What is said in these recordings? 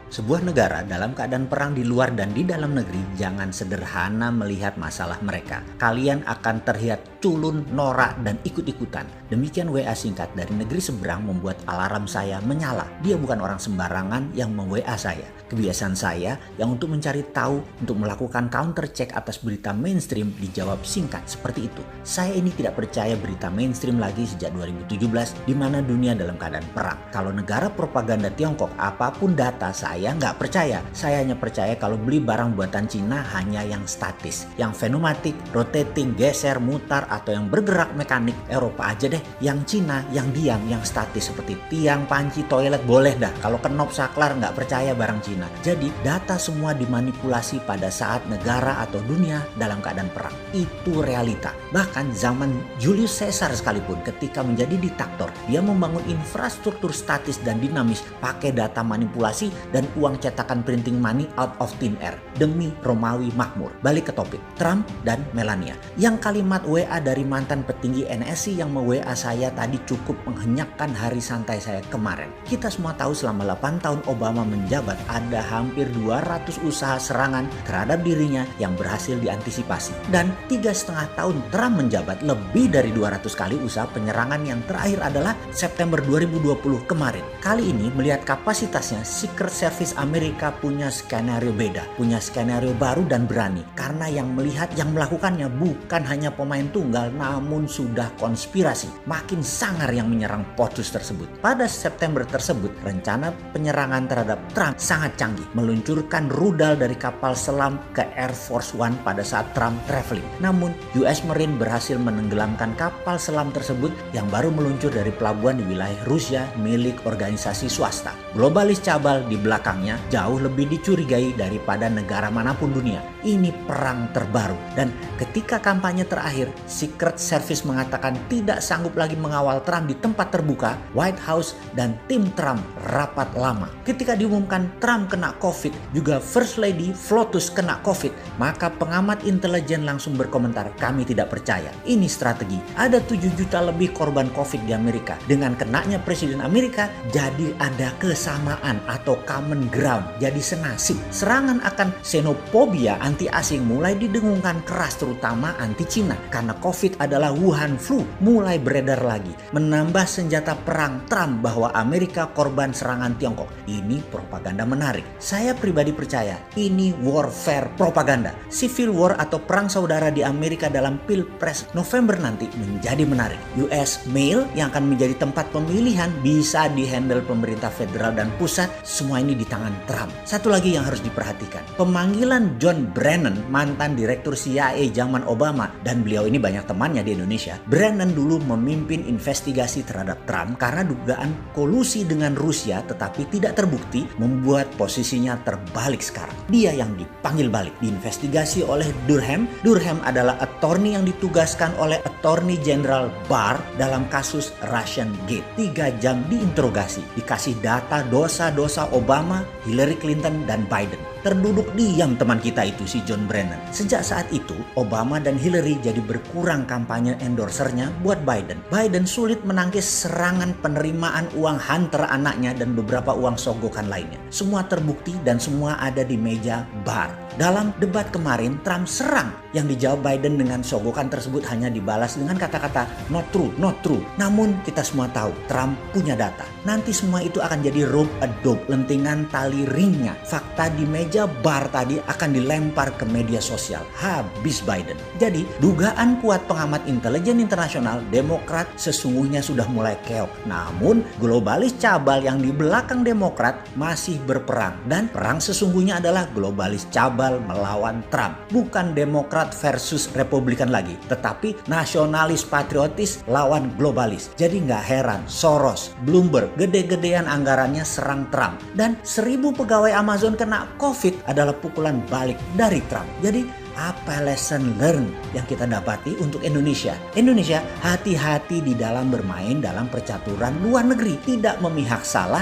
Sebuah negara dalam keadaan perang di luar dan di dalam negeri jangan sederhana melihat masalah mereka. Kalian akan terlihat culun, norak, dan ikut-ikutan. Demikian WA singkat dari negeri seberang membuat alarm saya menyala. Dia bukan orang sembarangan yang mem-WA saya. Kebiasaan saya yang untuk mencari tahu, untuk melakukan counter check atas berita mainstream dijawab singkat seperti itu. Saya ini tidak percaya berita mainstream lagi sejak 2017 di mana dunia dalam keadaan perang. Kalau negara propaganda Tiongkok, apapun data saya nggak percaya. Saya hanya percaya kalau beli barang buatan Cina hanya yang statis. Yang pneumatik, rotating, geser, mutar, atau yang bergerak mekanik, Eropa aja deh. Yang Cina, yang diam, yang statis seperti tiang, panci, toilet boleh dah. Kalau kenop saklar nggak percaya barang Cina. Jadi data semua dimanipulasi pada saat negara atau dunia dalam keadaan perang. Itu realita. Bahkan zaman Julius Caesar sekalipun ketika menjadi diktator, dia membangun infrastruktur statis dan dinamis pakai data manipulasi dan uang cetakan printing money out of thin air demi Romawi makmur. Balik ke topik, Trump dan Melania. Yang kalimat WA dari mantan petinggi NSC yang me-WA saya tadi cukup menghenyakkan hari santai saya kemarin. Kita semua tahu selama 8 tahun Obama menjabat ada hampir 200 usaha serangan terhadap dirinya yang berhasil diantisipasi. Dan 3,5 tahun Trump menjabat lebih dari 200 kali usaha penyerangan yang terakhir adalah September 2020 kemarin. Kali ini melihat kapasitasnya, Secret Service Amerika punya skenario beda, punya skenario baru dan berani. Karena yang melihat, yang melakukannya bukan hanya pemain tunggal namun sudah konspirasi. Makin sangar yang menyerang POTUS tersebut. Pada September tersebut, rencana penyerangan terhadap Trump sangat canggih. Meluncurkan rudal dari kapal selam ke Air Force One pada saat Trump traveling. Namun, US Marine berhasil menenggelamkan kapal selam tersebut yang baru meluncur dari pelabuhan di wilayah Rusia milik organisasi swasta. Globalis cabal di belakangnya jauh lebih dicurigai daripada negara manapun dunia. Ini perang terbaru. Dan ketika kampanye terakhir, Secret Service mengatakan tidak sanggup lagi mengawal Trump di tempat terbuka, White House dan tim Trump rapat lama. Ketika diumumkan Trump kena COVID, juga First Lady Flotus kena COVID, maka pengamat intelijen langsung berkomentar, kami tidak percaya. Ini strategi. Ada 7 juta lebih korban COVID di Amerika. Dengan kenanya Presiden Amerika, jadi ada kesamaan atau common ground. Jadi senasib. Serangan akan xenofobia anti asing mulai didengungkan keras terutama anti Cina. Karena COVID adalah Wuhan flu mulai beredar lagi. Menambah senjata perang Trump bahwa Amerika korban serangan Tiongkok. Ini propaganda menarik. Saya pribadi percaya ini warfare propaganda. Civil war atau perang saudara di Amerika dalam Pilpres November nanti menjadi menarik. US Mail yang akan menjadi tempat pemilihan bisa dihandle pemerintah federal dan pusat. Semua ini di tangan Trump. Satu lagi yang harus diperhatikan. Pemanggilan John Brennan, mantan direktur CIA zaman Obama, dan beliau ini banyak temannya di Indonesia. Brennan dulu memimpin investigasi terhadap Trump karena dugaan kolusi dengan Rusia tetapi tidak terbukti membuat posisinya terbalik sekarang. Dia yang dipanggil balik, diinvestigasi oleh Durham. Durham adalah attorney yang ditugaskan oleh Attorney General Barr dalam kasus Russian Gate. 3 jam diinterogasi, dikasih data dosa-dosa Obama, Hillary Clinton, dan Biden. Terduduk diam teman kita itu si John Brennan. Sejak saat itu, Obama dan Hillary jadi berkurang kampanye endorsernya buat Biden. Biden sulit menangkis serangan penerimaan uang Hunter anaknya dan beberapa uang sogokan lainnya. Semua terbukti dan semua ada di meja Barr. Dalam debat kemarin, Trump serang. Yang dijawab Biden dengan sogokan tersebut hanya dibalas dengan kata-kata not true, not true. Namun kita semua tahu Trump punya data. Nanti semua itu akan jadi rope a dope, lentingan tali ringnya. Fakta di meja Barr tadi akan dilempar ke media sosial. Habis Biden. Jadi dugaan kuat pengamat intelijen internasional, Demokrat sesungguhnya sudah mulai keok. Namun globalis cabal yang di belakang Demokrat masih berperang. Dan perang sesungguhnya adalah globalis cabal melawan Trump. Bukan Demokrat versus Republikan lagi. Tetapi nasionalis patriotis lawan globalis. Jadi nggak heran Soros, Bloomberg, gede-gedean anggarannya serang Trump. Dan 1.000 pegawai Amazon kena COVID adalah pukulan balik dari Trump. Jadi apa lesson learn yang kita dapati untuk Indonesia? Indonesia hati-hati di dalam bermain dalam percaturan luar negeri. Tidak memihak salah.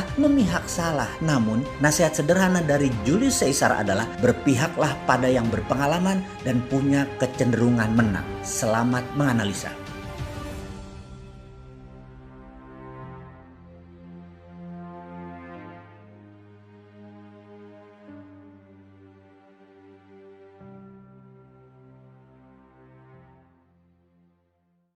Namun nasihat sederhana dari Julius Caesar adalah berpihaklah pada yang berpengalaman dan punya kecenderungan menang. Selamat menganalisa.